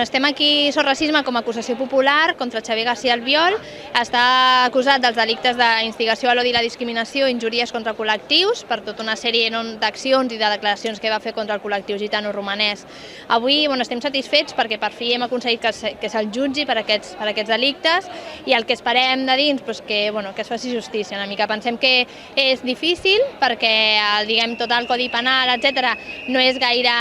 Estem aquí sobre racisme com a acusació popular contra Xavier García Albiol. Està acusat dels delictes d'instigació a l'odi i la discriminació i injúries contra col·lectius per tota una sèrie d'accions i de declaracions que va fer contra el col·lectiu gitano-romanès. Avui estem satisfets perquè per fi hem aconseguit que se'l jutgi per aquests delictes i el que esperem de dins que es faci justícia una mica. Pensem que és difícil perquè tot el Codi Penal, etc., no és gaire...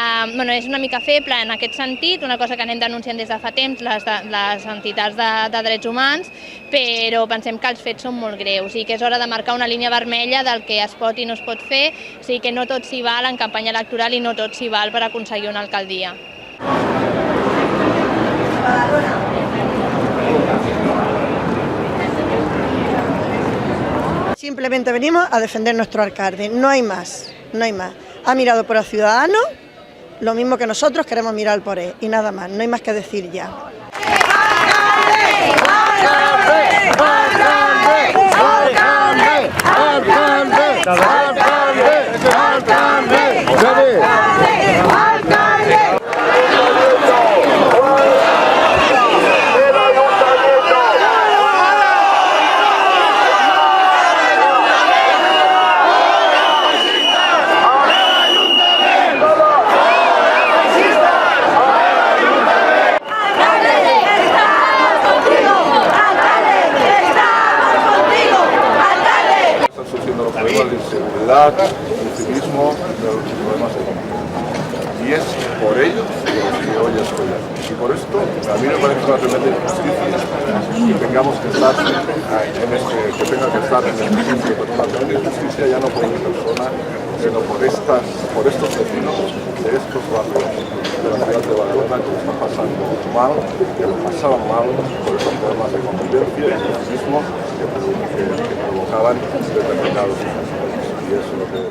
és una mica feble en aquest sentit, una cosa que anem denunciant des de fa temps les entitats de drets humans, però pensem que els fets són molt greus i que és hora de marcar una línia vermella del que es pot i no es pot fer, o sigui que no tot s'hi val en campanya electoral i no tot s'hi val per aconseguir una alcaldia. Simplemente venimos a defender nuestro alcalde, no hay más, no hay más. Ha mirado por el ciudadano, lo mismo que nosotros queremos mirar por él, y nada más, no hay más que decir ya. De inseguridad, el civismo, de los problemas económicos. Y es por ellos que hoy estoy aquí. Y por esto, a mí me parece una tremenda injusticia que tengamos que estar en este sitio, pero una tremenda injusticia ya no por mi persona, sino por estos vecinos de estos barrios de la ciudad de Badalona que lo están pasando mal, que lo pasaban mal por esos problemas de convivencia y de civismo que provocaven determinados i és el que...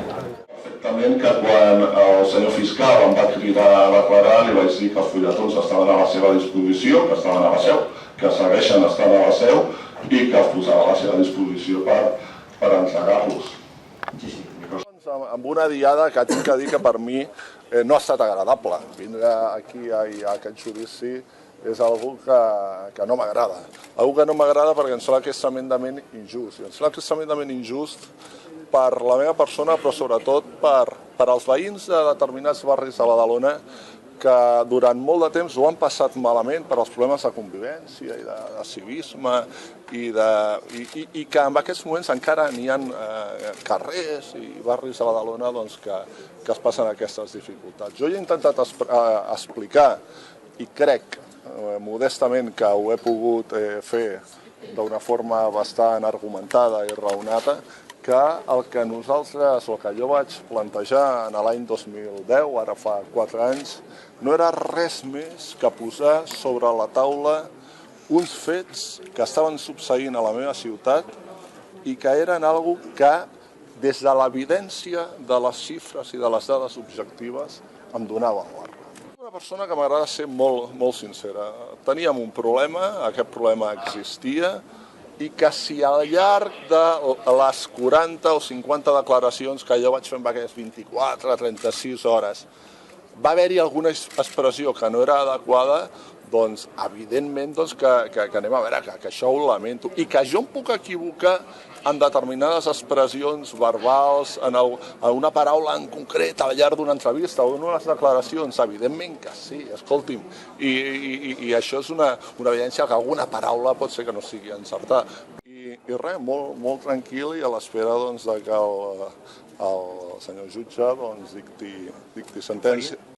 Perfectament que quan el senyor fiscal em va cridar a declarar li vaig dir que els fulletons estaven a la seva disposició, que estaven a la seu, que segueixen estant a la seu i que els posava a la seva disposició per entregar-los. Amb una diada que tinc que dir que per mi no ha estat agradable. Vindre aquí a aquest judici és algo que no m'agrada. Algo que no m'agrada perquè em sembla que és tremendament injust. I em sembla que és tremendament injust per la meva persona, però sobretot per als veïns de determinats barris de Badalona que durant molt de temps ho han passat malament per als problemes de convivència i de civisme i que en aquests moments encara n'hi ha carrers i barris de Badalona que es passen aquestes dificultats. Jo he intentat explicar i crec modestament que ho he pogut fer d'una forma bastant argumentada i raonada, que el que nosaltres, el que jo vaig plantejar l'any 2010, ara fa 4 anys, no era res més que posar sobre la taula uns fets que estaven succeint a la meva ciutat i que eren algo que, des de l'evidència de les xifres i de les dades objectives, em donava la raó. Una persona que m'agrada ser molt sincera. Teníem un problema, aquest problema existia, i que si al llarg de les 40 o 50 declaracions que jo vaig fer en aquelles 24 o 36 hores va haver-hi alguna expressió que no era adequada, doncs evidentment que anem a veure que això ho lamento i que jo em puc equivocar en determinades expressions verbals, en una paraula en concret al llarg d'una entrevista o en unes declaracions, evidentment que sí, escolti'm, i això és una evidència que alguna paraula pot ser que no sigui encertada. I res, molt tranquil i a l'espera que el senyor jutge dicti sentència.